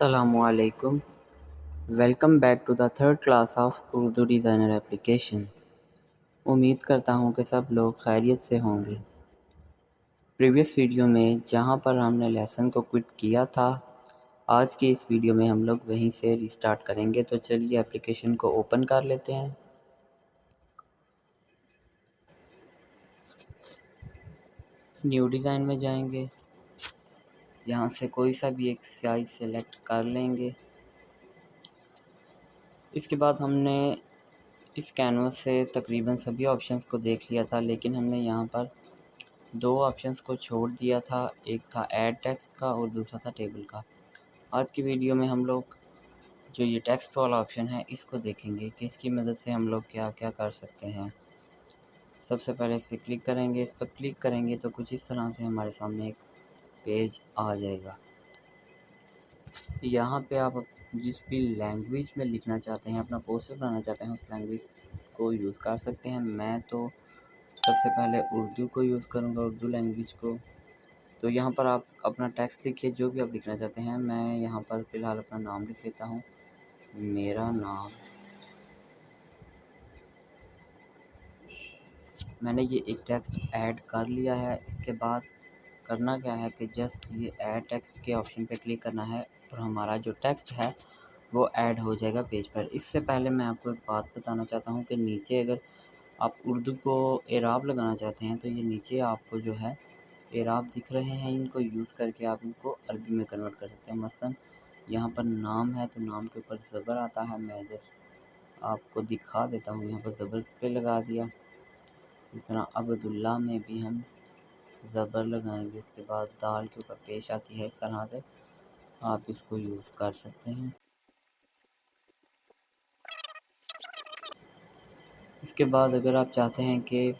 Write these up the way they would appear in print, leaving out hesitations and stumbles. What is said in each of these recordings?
Assalamu alaikum. Welcome back to the third class of Urdu Designer application. उम्मीद करता हूँ कि सब लोग खैरियत से होंगे। प्रीवियस वीडियो में जहाँ पर हमने लेसन को क्विट किया था, आज की इस वीडियो में हम लोग वहीं से रिस्टार्ट करेंगे। तो चलिए एप्लीकेशन को ओपन कर लेते हैं। न्यू डिज़ाइन में जाएंगे, यहाँ से कोई सा भी एक साइज सेलेक्ट कर लेंगे। इसके बाद हमने इस कैनवस से तकरीबन सभी ऑप्शंस को देख लिया था, लेकिन हमने यहाँ पर दो ऑप्शंस को छोड़ दिया था। एक था ऐड टेक्स्ट का और दूसरा था टेबल का। आज की वीडियो में हम लोग जो ये टेक्स्ट वाला ऑप्शन है इसको देखेंगे कि इसकी मदद से हम लोग क्या क्या कर सकते हैं। सबसे पहले इस पर क्लिक करेंगे। इस पर क्लिक करेंगे तो कुछ इस तरह से हमारे सामने एक पेज आ जाएगा। यहाँ पे आप जिस भी लैंग्वेज में लिखना चाहते हैं, अपना पोस्टर बनाना चाहते हैं, उस लैंग्वेज को यूज़ कर सकते हैं। मैं तो सबसे पहले उर्दू को यूज़ करूँगा, उर्दू लैंग्वेज को। तो यहाँ पर आप अपना टेक्स्ट लिखिए, जो भी आप लिखना चाहते हैं। मैं यहाँ पर फ़िलहाल अपना नाम लिख लेता हूँ, मेरा नाम। मैंने ये एक टेक्स्ट ऐड कर लिया है। इसके बाद करना क्या है कि जस्ट ये ऐड टेक्स्ट के ऑप्शन पे क्लिक करना है और हमारा जो टेक्स्ट है वो ऐड हो जाएगा पेज पर। इससे पहले मैं आपको एक बात बताना चाहता हूँ कि नीचे अगर आप उर्दू को एराब लगाना चाहते हैं तो ये नीचे आपको जो है एराब दिख रहे हैं, इनको यूज़ करके आप इनको अरबी में कन्वर्ट कर सकते हैं। मसलन यहाँ पर नाम है तो नाम के ऊपर ज़बर आता है। मैं इधर आपको दिखा देता हूँ, यहाँ पर ज़बर पे लगा दिया। इस तरह अब्दुल्ला में भी हम ज़बर लगाएंगे। इसके बाद दाल के ऊपर पेश आती है। इस तरह से आप इसको यूज़ कर सकते हैं। इसके बाद अगर आप चाहते हैं कि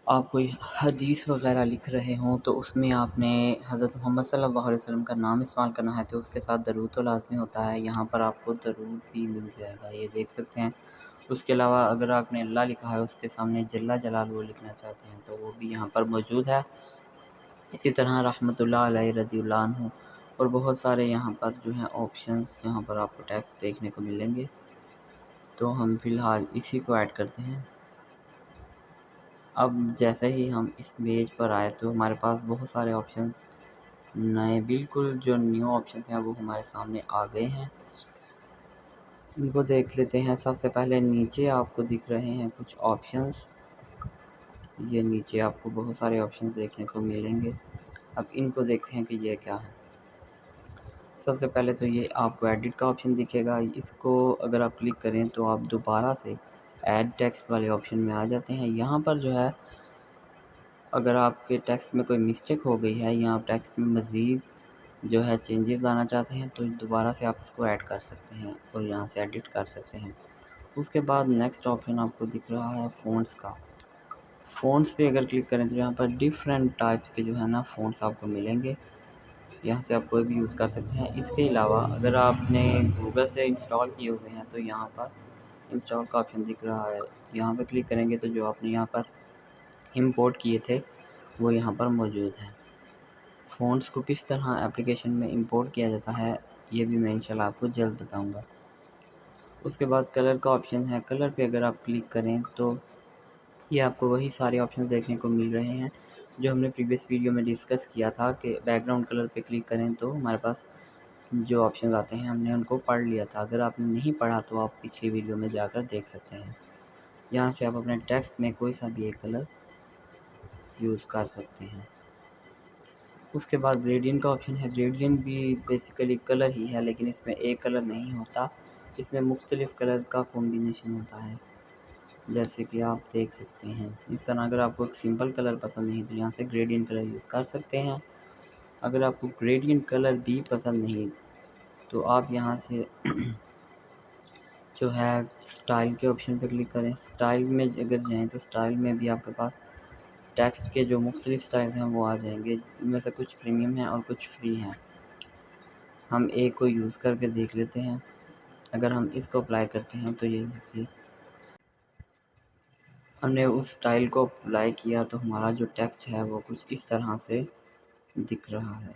आप कोई हदीस वगैरह लिख रहे हों तो उसमें आपने हज़रत मोहम्मद सल्लल्लाहु अलैहि वसल्लम का नाम इस्तेमाल करना है, तो उसके साथ दरूद तो लाज़मी होता है। यहाँ पर आपको दरूद भी मिल जाएगा, ये देख सकते हैं। उसके अलावा अगर आपने अल्लाह लिखा है, उसके सामने जल्ला जलालहू लिखना चाहते हैं तो वो भी यहाँ पर मौजूद है। इसी तरह रहमतुल्लाह अलैहि रज़ियल्लाहु अन्हु और बहुत सारे यहाँ पर जो हैं ऑप्शंस, यहाँ पर आपको टेक्स्ट देखने को मिलेंगे। तो हम फ़िलहाल इसी को ऐड करते हैं। अब जैसे ही हम इस पेज पर आए तो हमारे पास बहुत सारे ऑप्शंस नए, बिल्कुल जो न्यू ऑप्शंस हैं वो हमारे सामने आ गए हैं। इनको देख लेते हैं। सबसे पहले नीचे आपको दिख रहे हैं कुछ ऑप्शंस। ये नीचे आपको बहुत सारे ऑप्शंस देखने को मिलेंगे। अब इनको देखते हैं कि ये क्या है। सबसे पहले तो ये आपको एडिट का ऑप्शन दिखेगा। इसको अगर आप क्लिक करें तो आप दोबारा से ऐड टेक्स्ट वाले ऑप्शन में आ जाते हैं। यहाँ पर जो है अगर आपके टेक्स्ट में कोई मिस्टेक हो गई है या आप टेक्स्ट में मज़ीद जो है चेंजेस लाना चाहते हैं तो दोबारा से आप इसको ऐड कर सकते हैं और यहाँ से एडिट कर सकते हैं। उसके बाद नेक्स्ट ऑप्शन आपको दिख रहा है फ़ॉन्ट्स का। फ़ॉन्ट्स पे अगर क्लिक करें तो यहाँ पर डिफरेंट टाइप्स के जो है ना फ़ॉन्ट्स आपको मिलेंगे। यहाँ से आप कोई भी यूज़ कर सकते हैं। इसके अलावा अगर आपने गूगल से इंस्टॉल किए हुए हैं तो यहाँ पर इंस्टॉल का ऑप्शन दिख रहा है। यहाँ पर क्लिक करेंगे तो जो आपने यहाँ पर इंपोर्ट किए थे वो यहाँ पर मौजूद हैं। फ़ॉन्ट्स को किस तरह एप्लीकेशन में इंपोर्ट किया जाता है ये भी मैं इंशाल्लाह आपको जल्द बताऊँगा। उसके बाद कलर का ऑप्शन है। कलर पे अगर आप क्लिक करें तो ये आपको वही सारे ऑप्शन देखने को मिल रहे हैं जो हमने प्रीवियस वीडियो में डिस्कस किया था कि बैकग्राउंड कलर पे क्लिक करें तो हमारे पास जो ऑप्शन आते हैं हमने उनको पढ़ लिया था। अगर आपने नहीं पढ़ा तो आप पिछली वीडियो में जाकर देख सकते हैं। यहाँ से आप अपने टेक्स्ट में कोई सा भी एक कलर यूज़ कर सकते हैं। उसके बाद ग्रेडियंट का ऑप्शन है। ग्रेडियंट भी बेसिकली कलर ही है, लेकिन इसमें एक कलर नहीं होता, इसमें मुख्तलिफ़ कलर का कॉम्बिनेशन होता है, जैसे कि आप देख सकते हैं। इस तरह अगर आपको एक सिंपल कलर पसंद नहीं तो यहाँ से ग्रेडियंट कलर यूज़ कर सकते हैं। अगर आपको ग्रेडियंट कलर भी पसंद नहीं तो आप यहाँ से जो है स्टाइल के ऑप्शन पर क्लिक करें। स्टाइल में अगर जाएँ तो स्टाइल में भी आपके पास टेक्स्ट के जो मुख्तलिफ़ स्टाइल्स हैं वो आ जाएंगे। इनमें से कुछ प्रीमियम हैं और कुछ फ्री हैं। हम एक को यूज़ करके देख लेते हैं। अगर हम इसको अप्लाई करते हैं तो ये देखिए हमने उस स्टाइल को अप्लाई किया तो हमारा जो टेक्स्ट है वो कुछ इस तरह से दिख रहा है।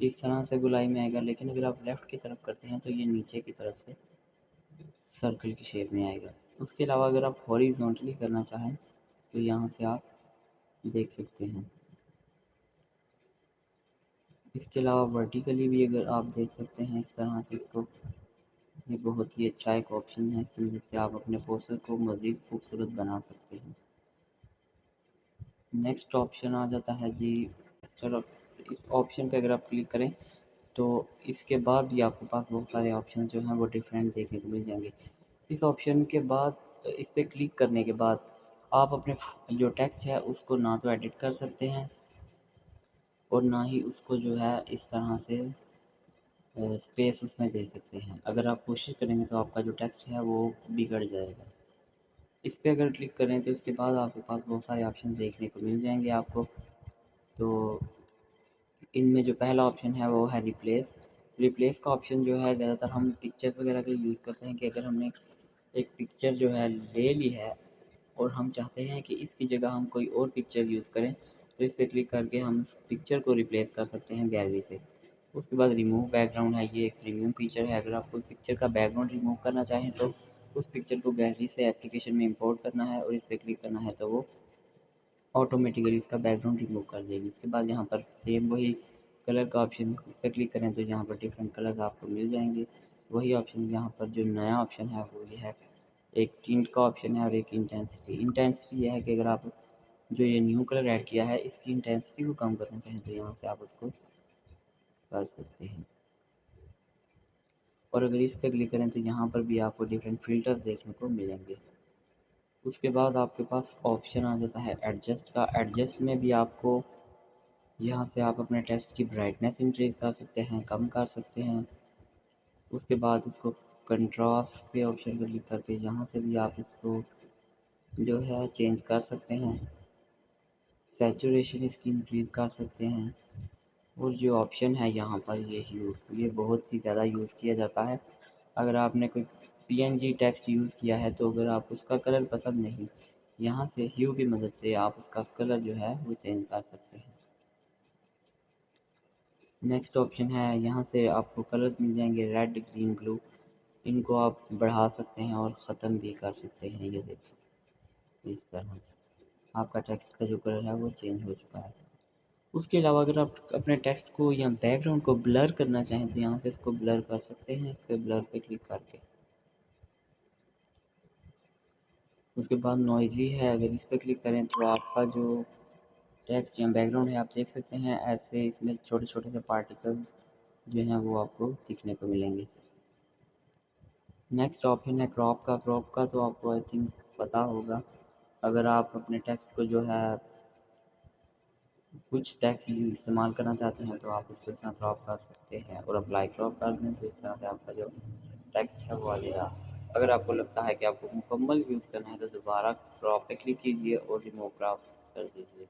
इस तरह से गोलाई में आएगा। लेकिन अगर आप लेफ़्ट की तरफ करते हैं तो ये नीचे की तरफ से सर्कल की शेप में आएगा। उसके अलावा अगर आप हॉरिज़ॉन्टली करना चाहें तो यहाँ से आप देख सकते हैं। इसके अलावा वर्टिकली भी अगर आप देख सकते हैं इस तरह से इसको, ये बहुत ही अच्छा एक ऑप्शन है। इसकी मदद से आप अपने पोस्टर को मज़ीद खूबसूरत बना सकते हैं। नेक्स्ट ऑप्शन आ जाता है जी टेक्सचर। इस ऑप्शन पे अगर आप क्लिक करें तो इसके बाद भी आपके पास बहुत सारे ऑप्शन जो हैं वो डिफरेंट देखने को मिल जाएंगे। इस ऑप्शन के बाद इस पे क्लिक करने के बाद आप अपने जो टेक्स्ट है उसको ना तो एडिट कर सकते हैं और ना ही उसको जो है इस तरह से स्पेस उसमें दे सकते हैं। अगर आप कोशिश करेंगे तो आपका जो टेक्स्ट है वो बिगड़ जाएगा। इस पे अगर क्लिक करें तो इसके बाद आपके पास बहुत सारे ऑप्शन देखने को मिल जाएंगे आपको। तो इनमें जो पहला ऑप्शन है वो है रिप्लेस। रिप्लेस का ऑप्शन जो है ज़्यादातर हम पिक्चर्स वगैरह के यूज़ करते हैं कि अगर हमने एक पिक्चर जो है ले ली है और हम चाहते हैं कि इसकी जगह हम कोई और पिक्चर यूज़ करें, तो इस पे क्लिक करके हम उस पिक्चर को रिप्लेस कर सकते हैं गैलरी से। उसके बाद रिमूव बैकग्राउंड है, ये एक प्रीमियम फीचर है। अगर आप कोई पिक्चर का बैकग्राउंड रिमूव करना चाहें तो उस पिक्चर को गैलरी से एप्लीकेशन में इंपोर्ट करना है और इस पे क्लिक करना है तो वो ऑटोमेटिकली इसका बैकग्राउंड रिमूव कर देगी। उसके बाद यहाँ पर सेम वही कलर का ऑप्शन, इस पर क्लिक करें तो यहाँ पर डिफरेंट कलर्स आपको मिल जाएंगे। वही ऑप्शन यहाँ पर जो नया ऑप्शन है वो ये है, एक टिंट का ऑप्शन है और एक इंटेंसिटी। इंटेंसिटी ये है कि अगर आप जो ये न्यू कलर ऐड किया है इसकी इंटेंसिटी को कम करना चाहें तो यहाँ से आप उसको कर सकते हैं। और अगर इस पर क्लिक करें तो यहाँ पर भी आपको डिफरेंट फ़िल्टर्स देखने को मिलेंगे। उसके बाद आपके पास ऑप्शन आ जाता है एडजस्ट का। एडजस्ट में भी आपको यहाँ से आप अपने टेक्स्ट की ब्राइटनेस इंक्रीज़ कर सकते हैं, कम कर सकते हैं। उसके बाद इसको कंट्रास्ट के ऑप्शन पर क्लिक करके यहाँ से भी आप इसको जो है चेंज कर सकते हैं। सैचुरेशन इसकी इंक्रीज़ कर सकते हैं। और जो ऑप्शन है यहाँ पर ये ह्यू, ये बहुत ही ज़्यादा यूज़ किया जाता है। अगर आपने कोई पीएनजी टेक्स्ट यूज़ किया है तो अगर आप उसका कलर पसंद नहीं, यहाँ से ह्यू की मदद से आप उसका कलर जो है वो चेंज कर सकते हैं। नेक्स्ट ऑप्शन है, यहाँ से आपको कलर्स मिल जाएंगे रेड, ग्रीन, ब्लू। इनको आप बढ़ा सकते हैं और ख़त्म भी कर सकते हैं। ये देखिए इस तरह से आपका टेक्स्ट का जो कलर है वो चेंज हो चुका है। उसके अलावा अगर आप अपने टेक्स्ट को या बैकग्राउंड को ब्लर करना चाहें तो यहाँ से इसको ब्लर कर सकते हैं, इस पर ब्लर पे क्लिक करके। उसके बाद नॉइज़ी है, अगर इस पर क्लिक करें तो आपका जो टेक्स्ट या बैकग्राउंड है आप देख सकते हैं ऐसे इसमें छोटे छोटे से पार्टिकल्स जो हैं वो आपको दिखने को मिलेंगे। नेक्स्ट ऑप्शन है क्रॉप का। क्रॉप का तो आपको आई थिंक पता होगा। अगर आप अपने टेक्स्ट को जो है कुछ टेक्स्ट इस्तेमाल करना चाहते हैं तो आप उसको इस तरह क्रॉप कर सकते हैं और अप्लाई क्रॉप कर दें तो इस तरह से आपका जो टेक्स्ट है वो आ जाएगा। अगर आपको लगता है कि आपको मुकम्मल यूज़ करना है तो दोबारा क्रॉप पे क्लिक कीजिए और रिमूव क्रॉप कर दीजिए।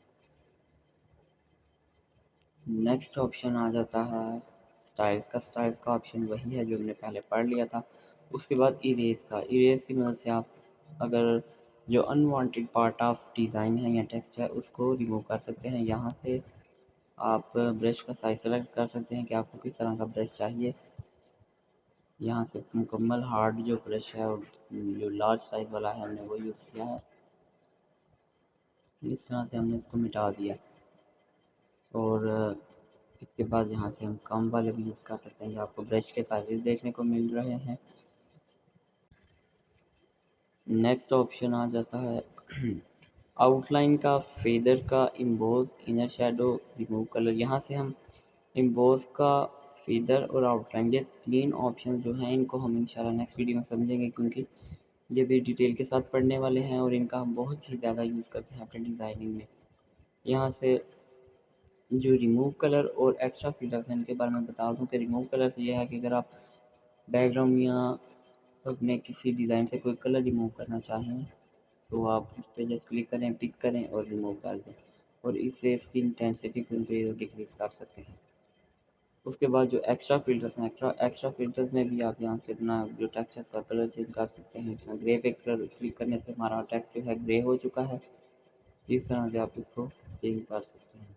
नेक्स्ट ऑप्शन आ जाता है स्टाइल्स का। स्टाइल्स का ऑप्शन वही है जो हमने पहले पढ़ लिया था। उसके बाद इरेज का। इरेज की मदद से आप अगर जो अनवांटेड पार्ट ऑफ डिज़ाइन है या टेक्स्ट है उसको रिमूव कर सकते हैं। यहाँ से आप ब्रश का साइज सेलेक्ट कर सकते हैं कि आपको किस तरह का ब्रश चाहिए। यहाँ से मुकम्मल हार्ड जो ब्रश है जो लार्ज साइज़ वाला है हमने वो यूज़ किया है। इस तरह से हमने इसको मिटा दिया और इसके बाद यहाँ से हम कम वाले भी यूज़ कर सकते हैं। ये आपको ब्रश के साइज़ देखने को मिल रहे हैं। नेक्स्ट ऑप्शन आ जाता है आउटलाइन का, फेदर का, emboss, inner shadow, remove colour. यहाँ से हम इम्बोज का, फेदर और आउटलाइन ये 3 ऑप्शन जो हैं इनको हम इंशाल्लाह नेक्स्ट वीडियो में समझेंगे क्योंकि ये भी डिटेल के साथ पढ़ने वाले हैं और इनका हम बहुत ही ज़्यादा यूज़ करते हैं अपने डिज़ाइनिंग में। यहाँ से जो रिमूव कलर और एक्स्ट्रा फ़िल्टर्स हैं इनके बारे में बता दूँ कि रिमूव कलर से ये है कि अगर आप बैकग्राउंड या अपने किसी डिज़ाइन से कोई कलर रिमूव करना चाहें तो आप इस पे जस्ट क्लिक करें, पिक करें और रिमूव कर दें और इससे इसकी इंटेंसिटी को डिक्रीज़ कर सकते हैं। उसके बाद जो एक्स्ट्रा फ़िल्टर्स हैं, एक्स्ट्रा फ़िल्टर्स में भी आप यहाँ से अपना जो टेक्स्ट है उसका कलर चेंज कर सकते हैं। इसमें ग्रे पे कलर क्लिक करने से हमारा टेक्स्ट जो है ग्रे हो चुका है। इस तरह से आप इसको चेंज कर सकते हैं।